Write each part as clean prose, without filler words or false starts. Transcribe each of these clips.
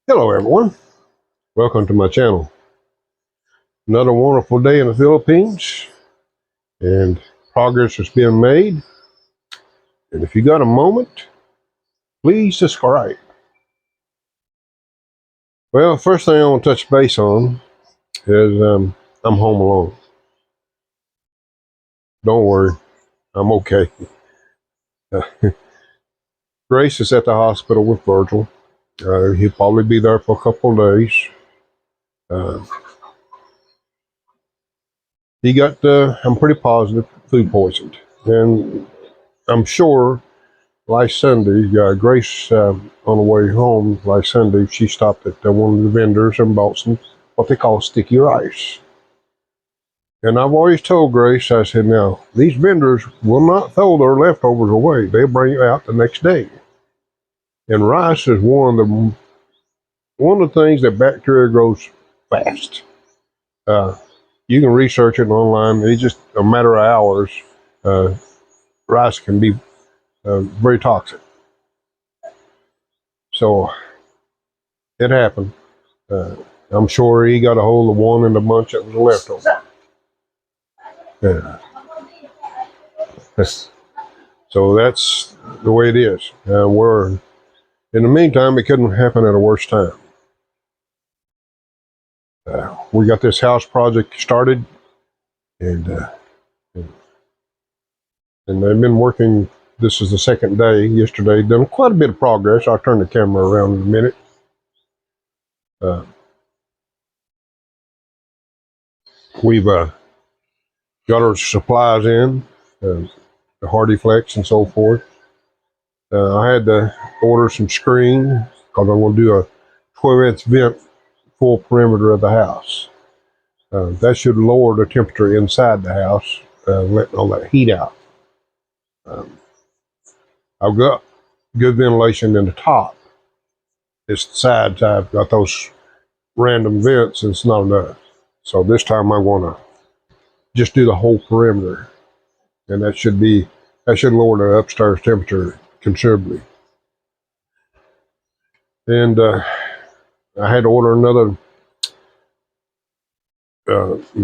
Hello everyone, welcome to my channel. Another wonderful day in the Philippines and progress is being made. And if you got a moment, please subscribe. Well, first thing I want to touch base on is I'm home alone. Don't worry, I'm okay. Grace is at the hospital with Virgil. He'll probably be there for a couple of days. Uh, he got, I'm pretty positive, food poisoned. And I'm sure last Sunday, Grace, on the way home last Sunday, she stopped at one of the vendors and bought some what they call sticky rice. And I've always told Grace, I said, now, these vendors will not throw their leftovers away. They'll bring it out the next day. And rice is one of the things that bacteria grows fast. You can research it online. It's just a matter of hours. Rice can be very toxic. So it happened. Uh, I'm sure he got a hold of one in the bunch that was left over. Yeah. So that's the way it is. In the meantime, it couldn't happen at a worse time. We got this house project started, and they've been working. This is the second day. Yesterday, done quite a bit of progress. I'll turn the camera around in a minute. We've got our supplies in, the Hardy Flex and so forth. I had to order some screen because I'm going to do a 12-inch vent full perimeter of the house. That should lower the temperature inside the house, letting all that heat out. I've got good ventilation in the top. It's the sides I've got those random vents and it's not enough. So this time I'm going to just do the whole perimeter. And that should lower the upstairs temperature considerably. And I had to order another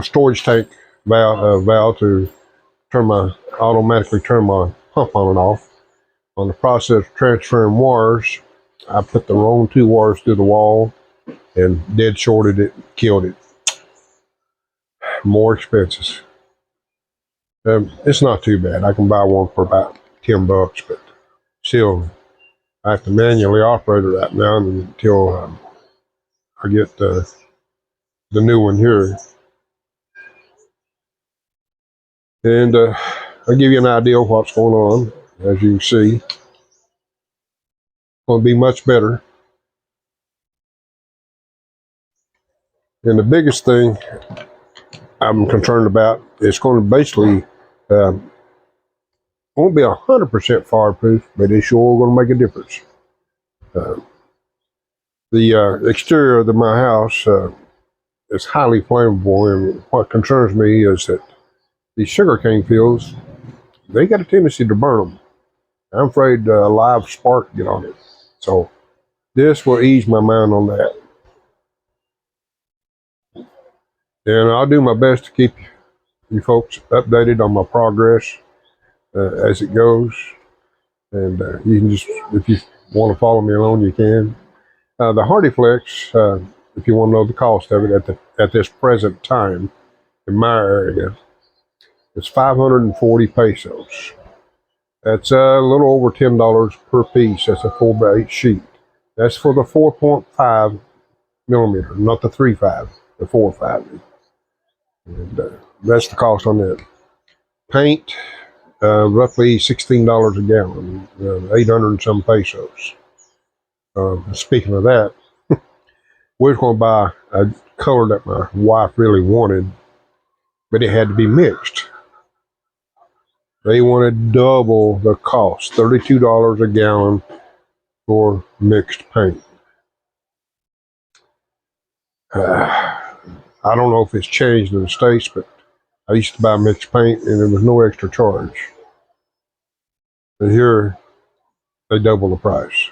storage tank valve to automatically turn my pump on and off. On the process of transferring wires, I put the wrong two wires through the wall and dead shorted it, killed it. More expenses. It's not too bad. I can buy one for about $10, but still, I have to manually operate it right now until I get the new one here. And I'll give you an idea of what's going on. As you can see, it's going to be much better. And the biggest thing I'm concerned about is going to basically won't be 100% fireproof, but it's sure going to make a difference. The exterior of my house is highly flammable, and what concerns me is that these sugarcane fields, they got a tendency to burn them. I'm afraid a live spark get on it. So this will ease my mind on that. And I'll do my best to keep you folks updated on my progress as it goes. And you can just, if you want to follow me along, you can. The Hardy Flex, if you want to know the cost of it at this present time in my area, it's 540 pesos. That's a little over $10 per piece. That's a 4x8 sheet. That's for the 4.5 millimeter, not the 3.5, the 4.5. And that's the cost on that. Paint, roughly $16 a gallon, 800 and some pesos. Speaking of that, we're going to buy a color that my wife really wanted, but it had to be mixed. They wanted double the cost, $32 a gallon for mixed paint. I don't know if it's changed in the States, but I used to buy mixed paint and there was no extra charge. But here, they double the price.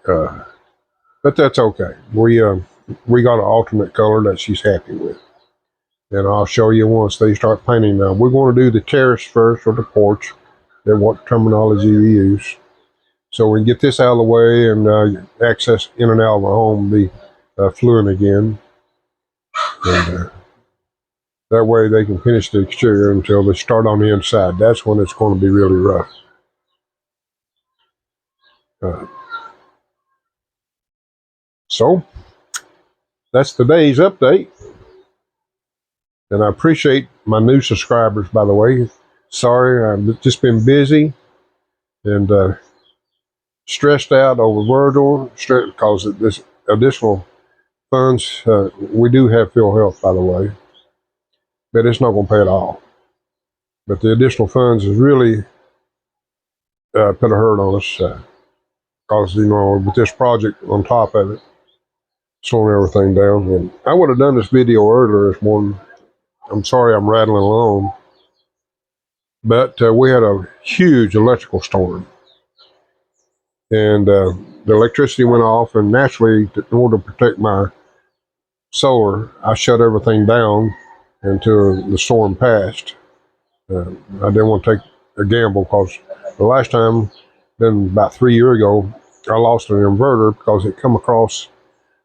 Uh, but that's okay. We got an alternate color that she's happy with. And I'll show you once they start painting now. We're going to do the terrace first, or the porch, then what terminology we use. So we can get this out of the way, and access in and out of the home be fluent again. And that way they can finish the exterior until they start on the inside. That's when it's going to be really rough. Uh, so that's today's update. And I appreciate my new subscribers, by the way. Sorry, I've just been busy and stressed out over Virgil, because of this additional funds. We do have Phil Health, by the way, but it's not going to pay it all. But the additional funds has really put a hurt on us, because, with this project on top of it, slowing everything down. And I would have done this video earlier this morning. I'm sorry I'm rattling along. But we had a huge electrical storm. And the electricity went off, and naturally, in order to protect my solar, I shut everything down until the storm passed. I didn't want to take a gamble, because the last time, then about 3 years ago, I lost an inverter because it come across,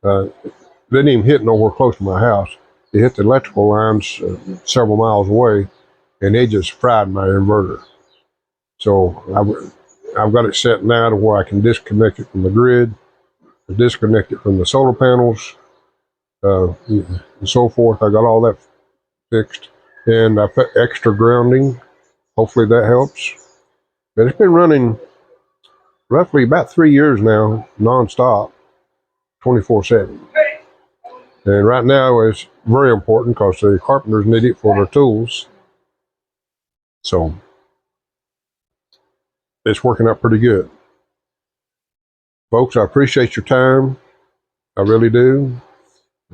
didn't even hit nowhere close to my house. It hit the electrical lines several miles away, and it just fried my inverter. So I've got it set now to where I can disconnect it from the grid, disconnect it from the solar panels, and so forth. I got all that fixed, and I put extra grounding. Hopefully that helps. But it's been running roughly about 3 years now, nonstop, 24/7. And right now it's very important because the carpenters need it for their tools. So it's working out pretty good. Folks, I appreciate your time. I really do.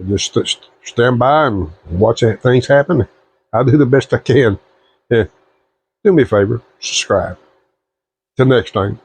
Just stand by and watch things happen. I'll do the best I can. Yeah. Do me a favor, subscribe. Till next time.